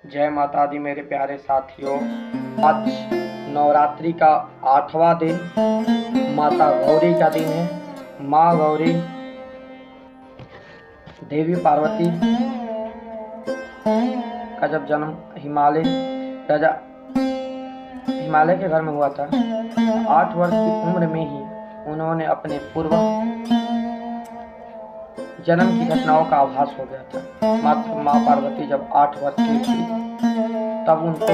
जय माता दी मेरे प्यारे साथियों। आज नवरात्रि का 8वां दिन माता गौरी का दिन है। माँ गौरी देवी पार्वती का जब जन्म हिमालय के घर में हुआ था, 8 वर्ष की उम्र में ही उन्होंने अपने पूर्व जन्म की घटनाओं का आभास हो गया था। माँ पार्वती जब 8 वर्ष की थी तब उनको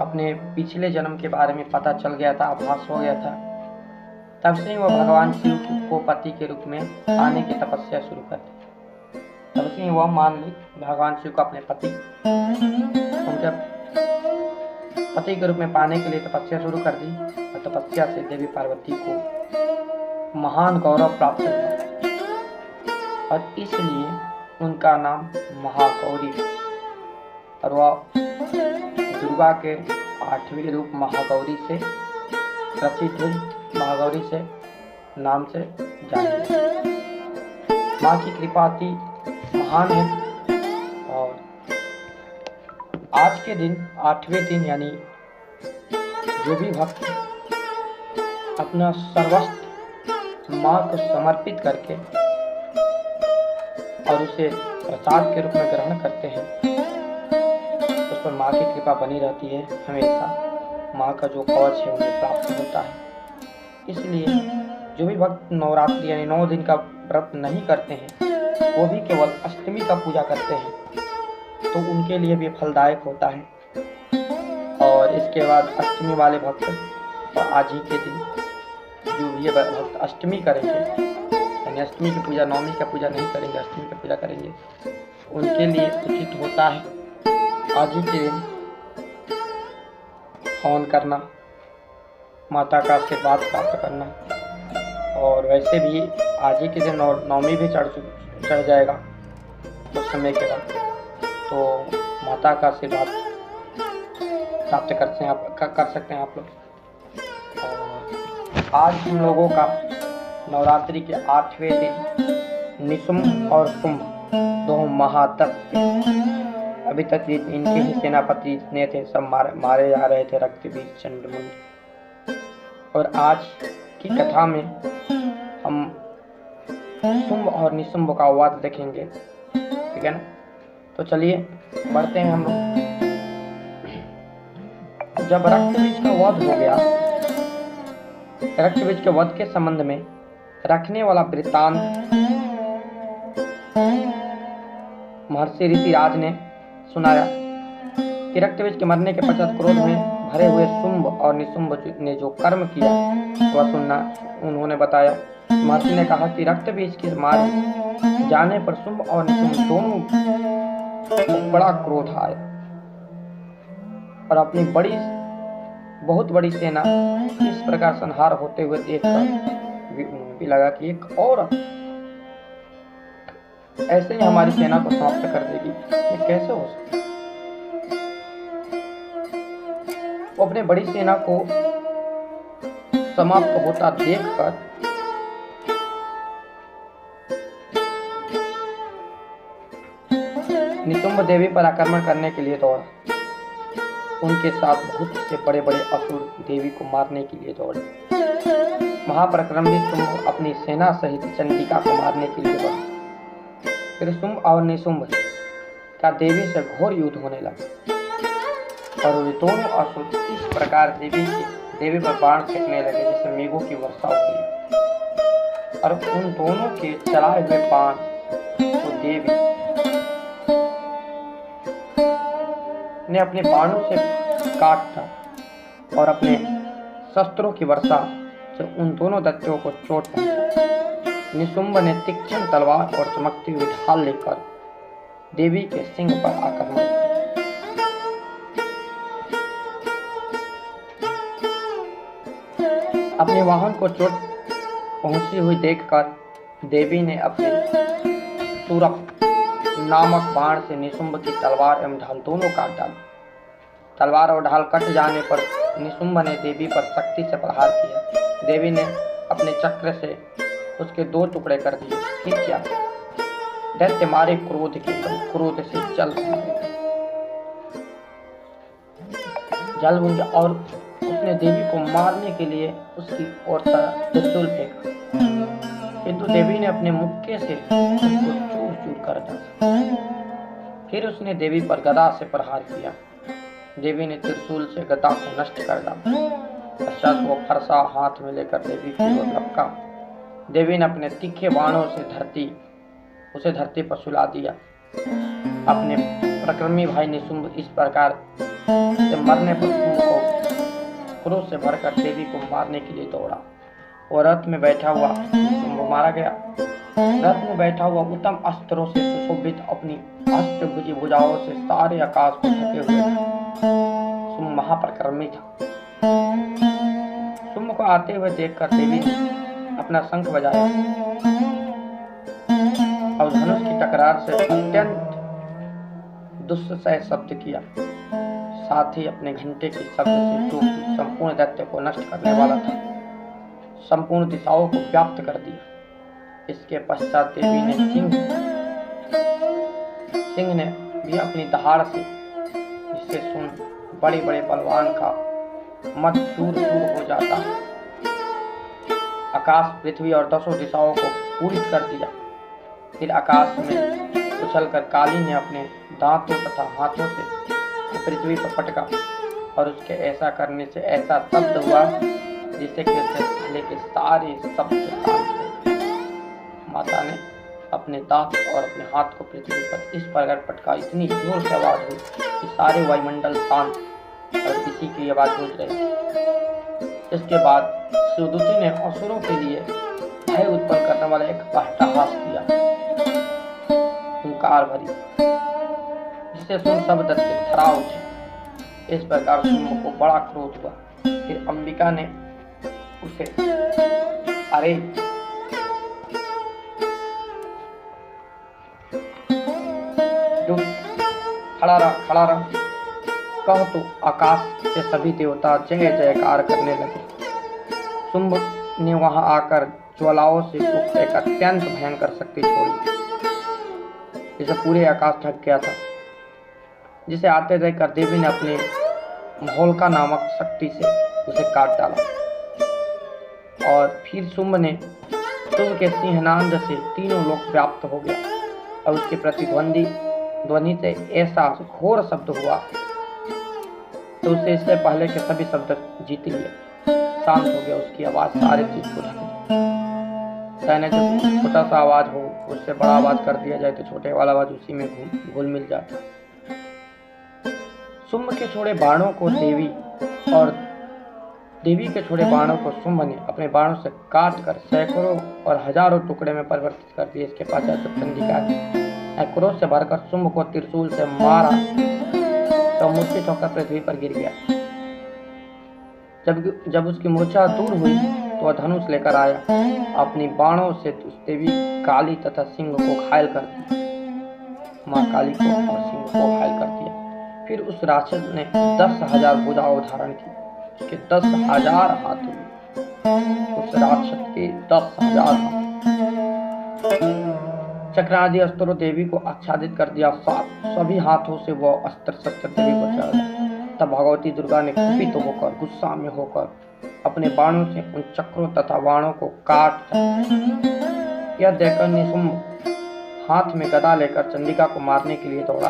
अपने पिछले जन्म के बारे में पता चल गया था, आभास हो गया था। तब से ही वह भगवान शिव को पति के रूप में पाने की तपस्या शुरू कर दी। तब से ही वह मान ली भगवान शिव को अपने पति के रूप में पाने के लिए तपस्या शुरू कर दी। और तपस्या से देवी पार्वती को महान गौरव प्राप्त हुआ और इसलिए उनका नाम महागौरी और वह दुर्गा के 8वें रूप महागौरी से प्रसिद्ध हुई, महागौरी से नाम से जानी। माँ की कृपा अति महान है। और आज के दिन 8वें दिन यानी जो भी भक्त अपना सर्वस्व माँ को समर्पित करके और उसे प्रसाद के रूप में ग्रहण करते हैं, उस पर माँ की कृपा बनी रहती है। हमेशा माँ का जो कवच है उन्हें प्राप्त होता है। इसलिए जो भी भक्त नवरात्रि यानी 9 दिन का व्रत नहीं करते हैं, वो भी केवल अष्टमी का पूजा करते हैं, तो उनके लिए भी फलदायक होता है। और इसके बाद अष्टमी वाले भक्त तो आज ही के दिन जो भी भक्त अष्टमी करेंगे, यानी अष्टमी की पूजा, नवमी का पूजा नहीं करेंगे, अष्टमी की पूजा करेंगे, उनके लिए उचित होता है आज ही के दिन हवन करना, माता का आशीर्वाद प्राप्त करना। और वैसे भी आज ही के दिन नवमी भी चढ़ जाएगा कुछ समय के बाद, तो माता का आशीर्वाद प्राप्त कर सकते हैं आप लोग। और आज हम लोगों का नवरात्रि के 8वें दिन निशुंभ और शुंभ दो महातत्व, अभी तक इनके ही सेनापति जितने थे सब मारे जा रहे थे, रक्तबीज चंद्रमुंड। और आज की कथा में हम शुंभ और निशुंभ का वध देखेंगे, ठीक है ना। तो चलिए बढ़ते हैं हम लोग। जब रक्तबीज का वध हो गया, रक्तबीज के वध के संबंध में रखने वाला वृत्तांत महर्षि ऋषिराज ने सुनाया कि रक्तबीज के मरने के पश्चात क्रोध में भरे हुए शुंभ और निशुंभ ने जो कर्म किया वह उन्होंने बताया। महर्षि ने कहा कि रक्तबीज के मारे जाने पर शुंभ और निशुंभ दोनों को बड़ा क्रोध आया और अपनी बहुत बड़ी सेना इस प्रकार संहार होते हुए देखकर भी लगा कि एक और ऐसे ही हमारी सेना को समाप्त कर देगी, ये कैसे हो सकता। वो अपने बड़ी सेना को समाप्त होता देखकर निशुंभ देवी पर आक्रमण करने के लिए दौड़ा। उनके साथ बहुत से बड़े बड़े असुर देवी को मारने के लिए दौड़े। महापराक्रमी शुंभ अपनी सेना सहित चंडिका को मारने के लिए बढ़ा। फिर शुंभ और निशुंभ का देवी से घोर युद्ध होने लगा और वे दोनों असुर इस प्रकार देवी पर बाण फेंकने लगे जैसे मेघों की वर्षा होती। और उन दोनों के चलाए हुए बाण को देवी ने अपने बाणों से काटा और अपने शस्त्रों की वर्षा से उन दोनों दैत्यों को चोट पहुंची। निशुंभ ने तीक्ष्ण तलवार और चमकती हुई ढाल लेकर देवी के सिंह पर आक्रमण किया। अपने वाहन को चोट पहुंची हुई देखकर देवी ने अपने सूरप नामक बाण से निशुंभ की तलवार एवं ढाल दोनों काट डाली। तलवार और ढाल कट जाने पर निशुंभ ने देवी पर शक्ति से प्रहार किया। देवी ने अपने चक्र से उसके 2 टुकड़े कर दिए। फिर क्या, दैत्य मारे क्रोध से जल रहे थे। जल बूंद और उसने देवी को मारने के लिए उसकी ओर त्रिशूल फेंका, किंतु देवी ने अपने मुक्के से उसको चूर चूर कर डाला। फिर उसने देवी पर गदा से प्रहार किया। देवी ने त्रिशूल से गदा को नष्ट कर डाला। पश्चात वो फरसा हाथ में लेकर देवी की ओर लपका। देवी ने अपने तीखे बाणों से उसे धरती पर सुला दिया। अपने प्रक्रमी भाई निशुंभ इस प्रकार से मरने पर शुंभ को क्रोध से भरकर देवी को मारने के लिए दौड़ा। वो रथ में बैठा हुआ शुंभ मारा गया। रथ में बैठा हुआ उत्तम अस्त्रों से सुशोभित अपनी अष्टभुजी भुजाओं से सारे आकाश को ढके हुए शुंभ महापराक्रमी था। शुंभ को आते हुए देखकर देवी ने अपना शंख बजाया और धनुष की टकरार से अत्यंत दुस्सह शब्द किया। साथ ही अपने घंटे के शब्द से जो संपूर्ण दैत्य को नष्ट करने वाला था, संपूर्ण दिशाओं को व्याप्त कर दिया। इसके पश्चात देवी ने सिंह ने भी अपनी दहाड़ से, जिससे सुन बड़े बड़े बलवान का मत चूर चूर हो जाता है, आकाश पृथ्वी और 10 दिशाओं को पूरित कर दिया। फिर आकाश में उछलकर काली ने अपने दांतों तथा हाथों से पृथ्वी पर पटका और उसके ऐसा करने से ऐसा शब्द हुआ जिससे कि उससे पहले के सारे शब्द शांत हुए। माता ने अपने दांत और अपने हाथ को पृथ्वी पर इस प्रकार पटका, इतनी जोर से आवाज हुई कि सारे वायुमंडल शांत और किसी की आवाज गूंज रही। इसके बाद शिवदूती ने असुरों के लिए भय उत्पन्न करने वाला एक अट्टहास किया, हुंकार भरी, जिससे सुन सब दैत्य थर्रा उठे। इस प्रकार शुंभ को बड़ा क्रोध हुआ। फिर अंबिका ने उसे अरे खड़ा रह कह तो आकाश के सभी देवता जय जयकार करने लगे। शुंभ ने वहां आकर ज्वालाओं से युक्त एक अत्यंत भयंकर शक्ति छोड़ी, जिसे पूरे आकाश ढक गया था, जिसे आते देखकर देवी ने अपने महोलका नामक शक्ति से उसे काट डाला। और फिर शुंभ शुंभ के सिंहनाद से तीनों लोक व्याप्त हो गया और उसके प्रतिद्वंदी ध्वनि से ऐसा घोर शब्द हुआ तो उसे इससे पहले के सभी शब्द जीत लिए, शांत हो गया। उसकी आवाज सारे चीज को ढक दी। कहने जो छोटा सा आवाज हो उससे बड़ा आवाज कर दिया जाए तो छोटे वाला आवाज उसी में घुल मिल जाता। शुंभ के छोड़े बाणों को देवी के छोड़े बाणों को शुंभ ने अपने बाणों से काट कर सैकड़ों और हजारों टुकड़े में परिवर्तित कर दिए। इसके पश्चात चंडिका ने क्रोध से भरकर शुंभ को त्रिशूल से मारा तो मूर्छित होकर पृथ्वी पर गिर गया। जब उसकी मूर्छा दूर हुई तो वह धनुष लेकर आया, अपनी बाणों से उस देवी काली तथा सिंह को घायल कर दिया। मां काली को और सिंह को घायल कर दिया। फिर उस राक्षस ने 10,000 भुजाएं धारण की, उसके 10,000 हाथ हुए। उस राक्षस के 10,000 हाथ। चक्र आदि अस्त्रों देवी को आच्छादित कर दिया। सभी हाथों से वह अस्त्र शस्त्र देवी को चढ़ा। तब भगवती दुर्गा ने कुपित होकर गुस्सा में होकर अपने बाणों से उन चक्रों तथा बाणों को काट दिया। यह देखकर निशुंभ हाथ में गदा लेकर चंडिका को मारने के लिए दौड़ा।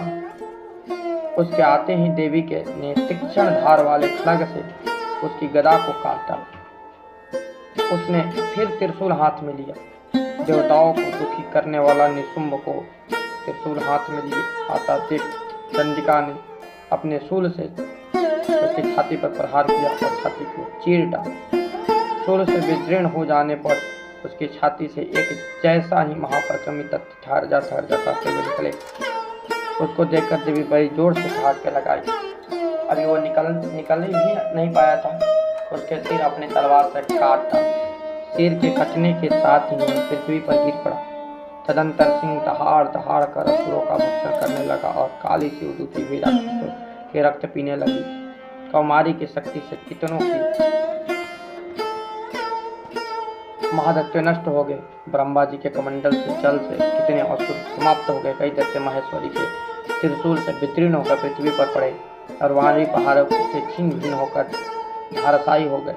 उसके आते ही देवी ने तीक्ष्ण धार वाले खड्ग से उसकी गदा को काट डाला। उसने फिर त्रिशूल हाथ में लिया। देवताओं को दुखी करने वाला निशुंभ को त्रिशूल हाथ में लिए आता देख चंडिका ने अपने शूल से उसकी छाती पर प्रहार किया और छाती को चीर डाला। शूल से विदीर्ण हो जाने पर उसकी छाती से एक जैसा ही महापराक्रमी तत्व ठहर जा करते हुए निकले। उसको देखकर देवी बड़ी जोर से ठहाके लगाई। अभी वो निकल भी नहीं पाया था, उसके सिर अपने तलवार से काट डाला। सिर के कटने के साथ ही पृथ्वी पर गिर पड़ा। तदंतर सिंह दहाड़ कर असुरों का भक्षण करने लगा और काली शिवदूती भी राक्षसों के रक्त पीने लगी। कौमारी की शक्ति से कितनों की महादैत्य नष्ट हो गए। ब्रह्मा जी के कमंडल से जल से कितने असुर समाप्त हो गए। कई दैत्य महेश्वरी के त्रिशूल से विदीर्ण होकर पृथ्वी पर पड़े। और वहां भी पहाड़ों से छिन्न भिन्न होकर धाराशायी हो गए।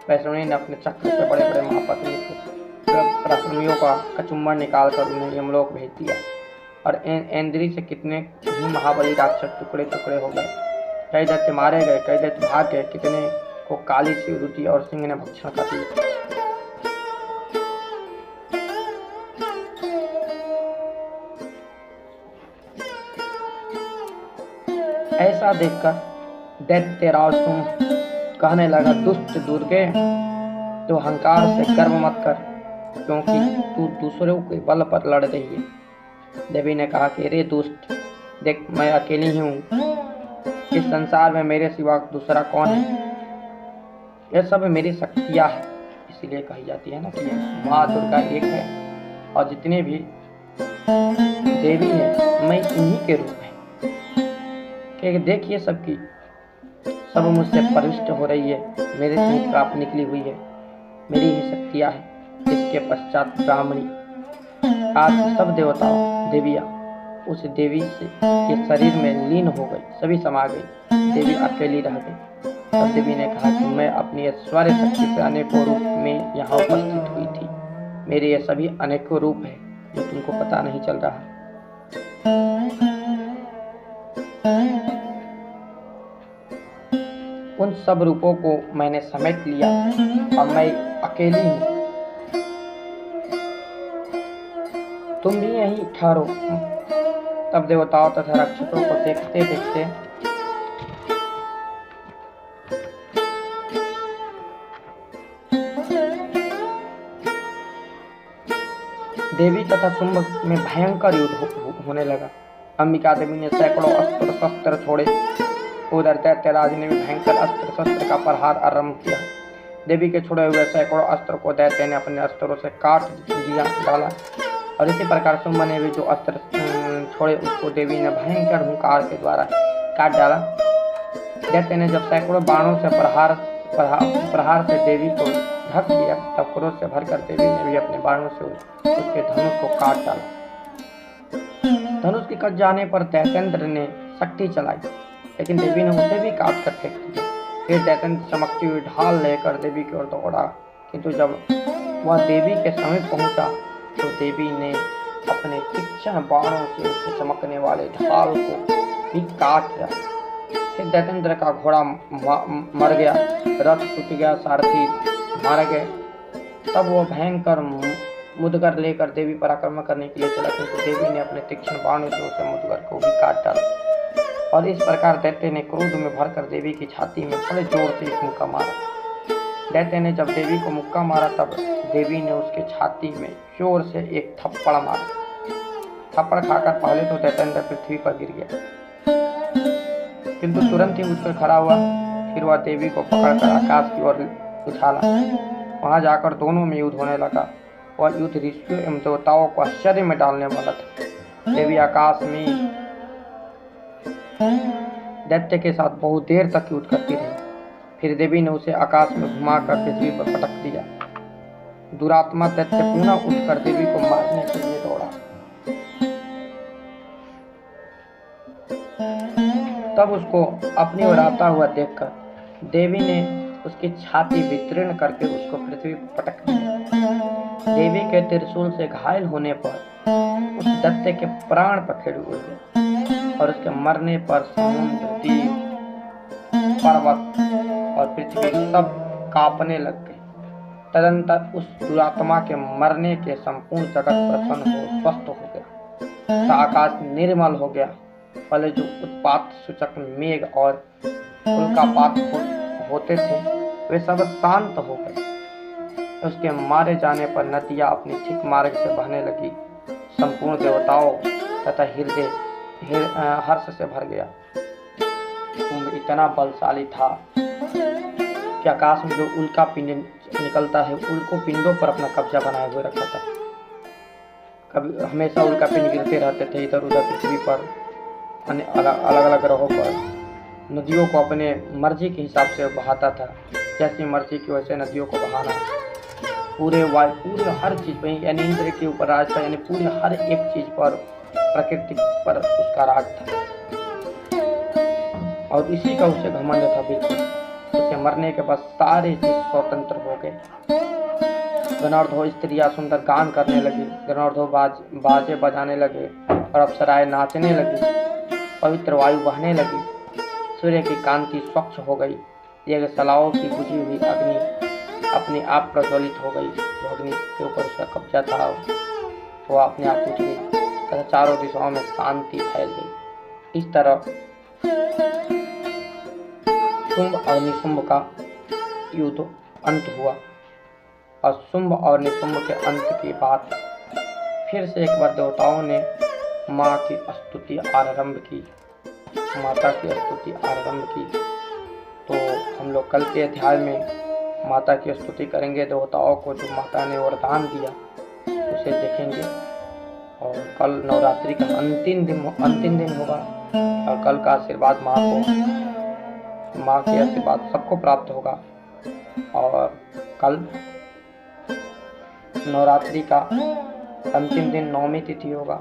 वैष्णवी ने अपने चक्र से बड़े बड़े महापत्नी पराक्रमियों का कचुम्बर निकालकर उन्हें यमलोक भेज दिया और इंद्री से कितने ही महाबली राक्षस टुकड़े टुकड़े हो गए। कई दैत्य मारे गए, कई दैत्य भाग गए, कितने को काली शिवरुचि और सिंह ने भक्षण कर लिया। ऐसा देखकर दैत्यराज तुम कहने लगा, दुष्ट दुर्गे, तो अहंकार से गर्व मत कर, क्योंकि तू दूसरों के बल पर लड़ रही है। देवी ने कहा कि रे दुष्ट, देख मैं अकेली ही हूँ, इस संसार में मेरे सिवा दूसरा कौन है। यह सब मेरी शक्तियाँ है, इसीलिए कही जाती है ना कि माँ दुर्गा एक है और जितने भी देवी हैं मैं इन्हीं के रूप है। देखिए सबकी सब मुझसे परिष्ट हो रही है, मेरे से प्राप्त निकली हुई है, मेरी ही शक्तियाँ है। इसके पश्चात ब्राह्मणी आज सब देवताओं देवियाँ उस देवी से के शरीर में लीन हो गई, सभी समा गई, देवी अकेली रह गई। तब देवी ने कहा कि मैं अपनी ऐश्वर्य शक्ति से अनेकों रूप में यहाँ उपस्थित हुई थी। मेरे ये सभी अनेकों रूप है जो तुमको पता नहीं चल रहा। उन सब रूपों को मैंने समेट लिया और मैं अकेली हूँ। तुम भी यहीं ठहरो। तब देवताओं तथा राक्षसों को देखते देखते देवी तथा शुंभ में भयंकर युद्ध होने लगा। अंबिका देवी ने सैकड़ों अस्त्र शस्त्र छोड़े। उधर दैत्यराज ने भी भयंकर अस्त्र शस्त्र का प्रहार आरंभ किया। देवी के छोड़े हुए सैकड़ों अस्त्र को दैत्य ने अपने अस्त्रों से काट दिया डाला और इसी प्रकार शुंभ ने भी जो अस्त्र छोड़े उसको देवी ने भयंकर हुंकार के द्वारा काट डाला। दैत्य ने जब सैकड़ों बाणों से प्रहार से देवी को ढक दिया, तब क्रोध से भरकर देवी ने भी अपने बाणों से उसके धनुष को काट डाला। धनुष के कट जाने पर दैत्येंद्र ने शक्ति चलाई, लेकिन देवी ने उसे भी काट कर फेंक दिया। फिर दैत्येंद्र चमकती हुई ढाल लेकर देवी की ओर दौड़ा, किंतु जब वह देवी के समीप पहुंचा तो देवी ने अपने तीक्ष्ण बाणों से उससे चमकने वाले ढाल को भी काट दिया। फिर दैत्येंद्र का घोड़ा मर गया, रथ टूट गया, सारथी मारे गए। तब वो भयंकर मुदगर लेकर देवी पर आक्रमण करने के लिए चला, किंतु देवी ने अपने तीक्ष्ण बाणों से उसे मुदगर को भी काट डाला और इस प्रकार दैत्य ने क्रोध में भरकर देवी की छाती में बड़े जोर से एक मुक्का मारा। दैत्य ने जब देवी को मुक्का मारा तब देवी ने उसके छाती में जोर से एक थप्पड़ मारा। थप्पड़ खाकर पहले तो दैत्येंद्र पृथ्वी पर गिर गया, किंतु तुरंत ही उठकर खड़ा हुआ। फिर वह देवी को पकड़कर आकाश की ओर उछाला। वहां जाकर दोनों में युद्ध होने लगा। वह युद्ध ऋषियों एवं देवताओं को आश्चर्य में डालने वाला था। देवी आकाश में दैत्य के साथ बहुत देर तक युद्ध करती रही। फिर देवी ने उसे आकाश में घुमाकर पृथ्वी पर पटक दिया। दुरात्मा दैत्य पुनः उठकर देवी को मारने के लिए दौड़ा। तब उसको अपनी ओर आता हुआ देखकर देवी ने उसकी छाती वितीर्ण करके उसको पृथ्वी पर पटक दिया। देवी के त्रिशूल से घायल होने पर उस दैत्य के प्राण पखेरु उड़ गए और उसके मरने पर समुद्र, द्वीप, पर्वत और पृथ्वी सब कांपने लग गए। तदंतर उस दुरात्मा के मरने के संपूर्ण जगत प्रसन्न हो स्वस्थ हो गया। आकाश निर्मल हो गया। पहले जो उत्पात सूचक मेघ और उल्कापात होते थे वे सब शांत हो गए। उसके मारे जाने पर नदियां अपनी ठीक मार्ग से बहने लगी। संपूर्ण देवताओं तथा हृदय हर्ष से भर गया। कुंभ इतना बलशाली था कि आकाश में जो उल्का पिंड निकलता है उल्को पिंडों पर अपना कब्जा बनाए हुए रखा था। कभी हमेशा उल्का पिंड गिरते रहते थे इधर उधर पृथ्वी पर, अलग अलग ग्रहों पर। नदियों को अपने मर्जी के हिसाब से बहाता था, जैसी मर्जी की वैसे नदियों को बहाना। पूरे हर चीज पर, यानी इंद्र के ऊपर राज था, यानी पूरे हर एक चीज पर, प्रकृति पर उसका राज था। और इसी का उसे घमंड था बिल्कुल। उसे मरने के बाद सारे जीव स्वतंत्र हो गए। गणर्धो स्त्रियां सुंदर गान करने लगी, गणर्धो बाजे बजाने लगे और अप्सराएं नाचने लगी। पवित्र वायु बहने लगी, सूर्य की कांति स्वच्छ हो गई, यज्ञशालाओं की बुझी हुई अग्नि अपने आप प्रज्वलित हो गई। जो अग्नि के ऊपर उसका कब्जा था वो अपने आप बुझ गई तथा चारों दिशाओं में शांति फैल गई। इस तरह शुंभ और निशुंभ का युद्ध अंत हुआ। और शुंभ और निशुंभ के अंत की बात फिर से एक बार देवताओं ने माँ की स्तुति आरंभ की, माता की स्तुति आरंभ की। तो हम लोग कल के अध्याय में माता की स्तुति करेंगे, देवताओं को जो माता ने वरदान दिया उसे देखेंगे। और कल नवरात्रि का अंतिम दिन होगा और कल का आशीर्वाद माँ के आशीर्वाद सबको प्राप्त होगा। और कल नवरात्रि का अंतिम दिन 9वीं तिथि होगा।